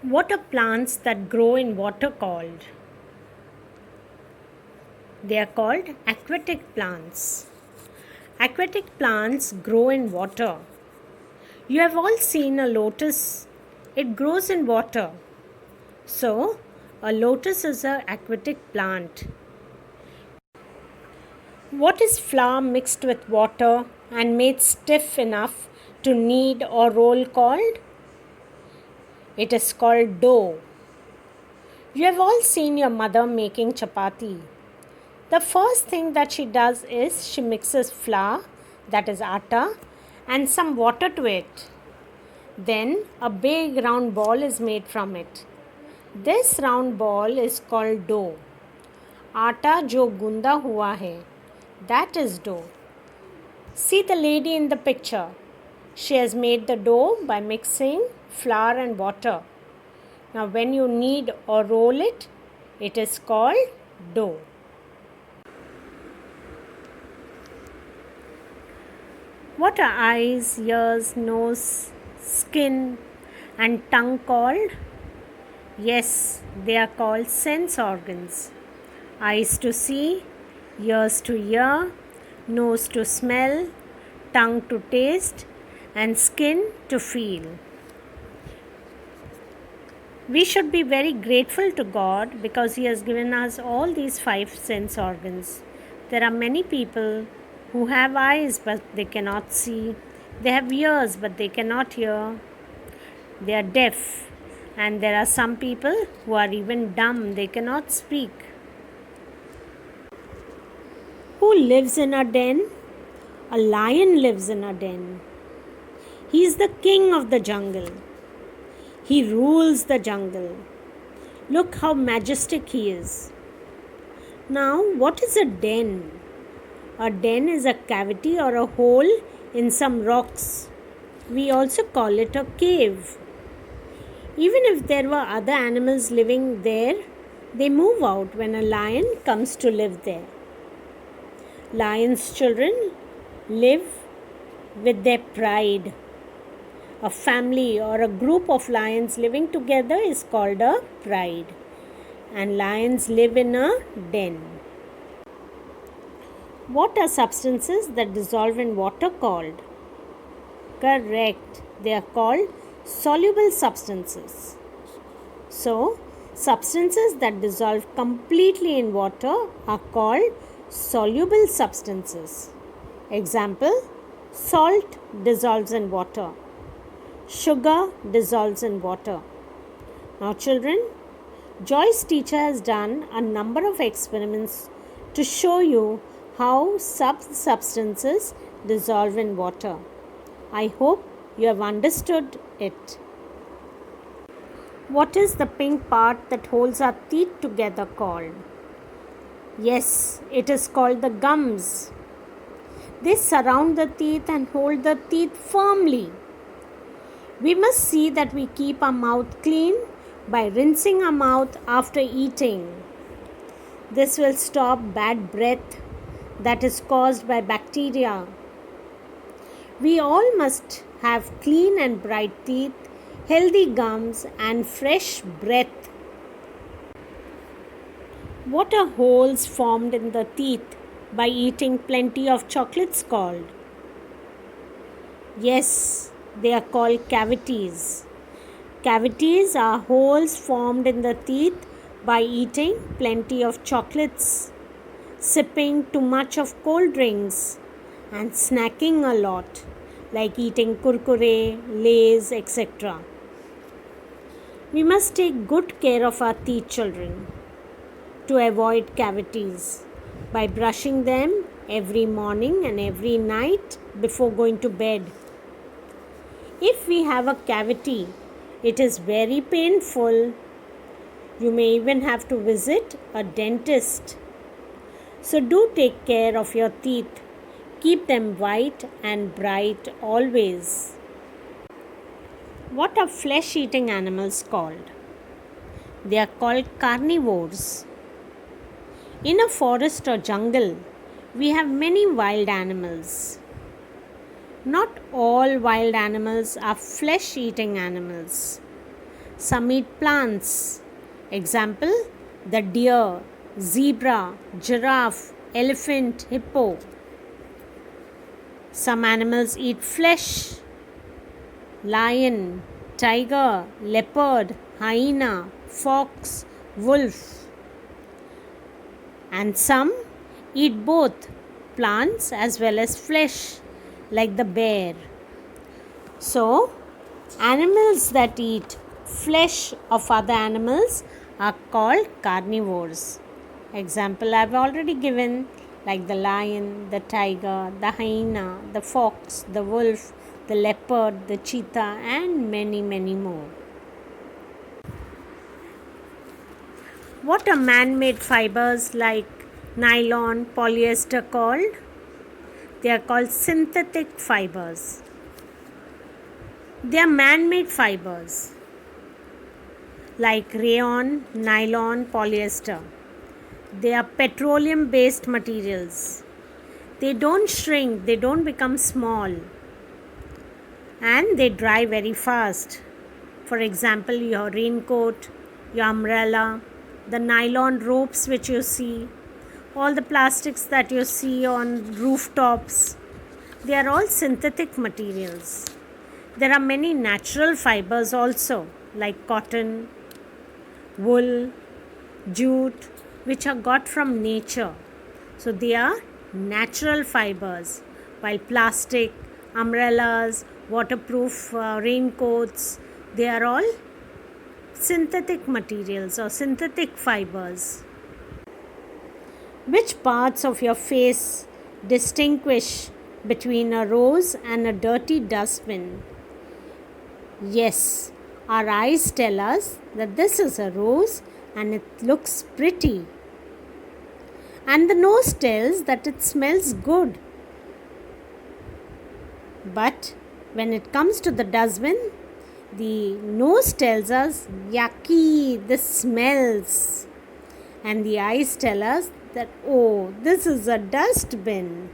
What are plants that grow in water called? They are called aquatic plants. Aquatic plants grow in water. You have all seen a lotus. It grows in water. So, a lotus is an aquatic plant. What is flour mixed with water and made stiff enough to knead or roll called? It is called dough. You have all seen your mother making chapati. The first thing that she does is she mixes flour, that is atta, and some water to it. Then a big round ball is made from it. This round ball is called dough. Atta jo gunda hua hai, that is dough. See the lady in the picture. She has made the dough by mixing flour and water. Now, when you knead or roll it, it is called dough. What are eyes, ears, nose, skin, and tongue called? Yes, they are called sense organs. Eyes to see, ears to hear, nose to smell, tongue to taste, and skin to feel. We should be very grateful to God because He has given us all these five sense organs. There are many people who have eyes but they cannot see, they have ears but they cannot hear, they are deaf, and there are some people who are even dumb, they cannot speak. Who lives in a den? A lion lives in a den. He is the king of the jungle. He rules the jungle. Look how majestic he is. Now, what is a den? A den is a cavity or a hole in some rocks. We also call it a cave. Even if there were other animals living there, they move out when a lion comes to live there. Lions' children live with their pride. A family or a group of lions living together is called a pride. And lions live in a den. What are substances that dissolve in water called? Correct. They are called soluble substances. So, substances that dissolve completely in water are called soluble substances. Example, salt dissolves in water. Sugar dissolves in water. Now, children, Joy's teacher has done a number of experiments to show you how substances dissolve in water. I hope you have understood it. What is the pink part that holds our teeth together called? Yes, it is called the gums. They surround the teeth and hold the teeth firmly. We must see that we keep our mouth clean by rinsing our mouth after eating. This will stop bad breath that is caused by bacteria. We all must have clean and bright teeth, healthy gums, and fresh breath. What are holes formed in the teeth by eating plenty of chocolates called? Yes, they are called cavities. Cavities are holes formed in the teeth by eating plenty of chocolates, sipping too much of cold drinks, and snacking a lot, like eating kurkure, lays, etc. We must take good care of our teeth, children, to avoid cavities by brushing them every morning and every night before going to bed. If we have a cavity, it is very painful. You may even have to visit a dentist. So do take care of your teeth. Keep them white and bright always. What are flesh-eating animals called? They are called carnivores. In a forest or jungle, we have many wild animals. Not all wild animals are flesh-eating animals. Some eat plants. Example, the deer, zebra, giraffe, elephant, hippo. Some animals eat flesh. Lion, tiger, leopard, hyena, fox, wolf. And some eat both plants as well as flesh, like the bear. So, animals that eat flesh of other animals are called carnivores. Example I've already given, like the lion, the tiger, the hyena, the fox, the wolf, the leopard, the cheetah, and many, many more. What are man-made fibers like nylon, polyester called? They are called synthetic fibers. They are man-made fibers like rayon, nylon, polyester. They are petroleum-based materials. They don't shrink, they don't become small, and they dry very fast. For example, your raincoat, your umbrella, the nylon ropes which you see, all the plastics that you see on rooftops, they are all synthetic materials. There are many natural fibers also, like cotton, wool, jute, which are got from nature. So they are natural fibers, while plastic, umbrellas, waterproof raincoats, they are all synthetic materials or synthetic fibers. Which parts of your face distinguish between a rose and a dirty dustbin? Yes, our eyes tell us that this is a rose and it looks pretty. And the nose tells that it smells good. But when it comes to the dustbin, the nose tells us, yucky, this smells. And the eyes tell us that, oh, this is a dustbin.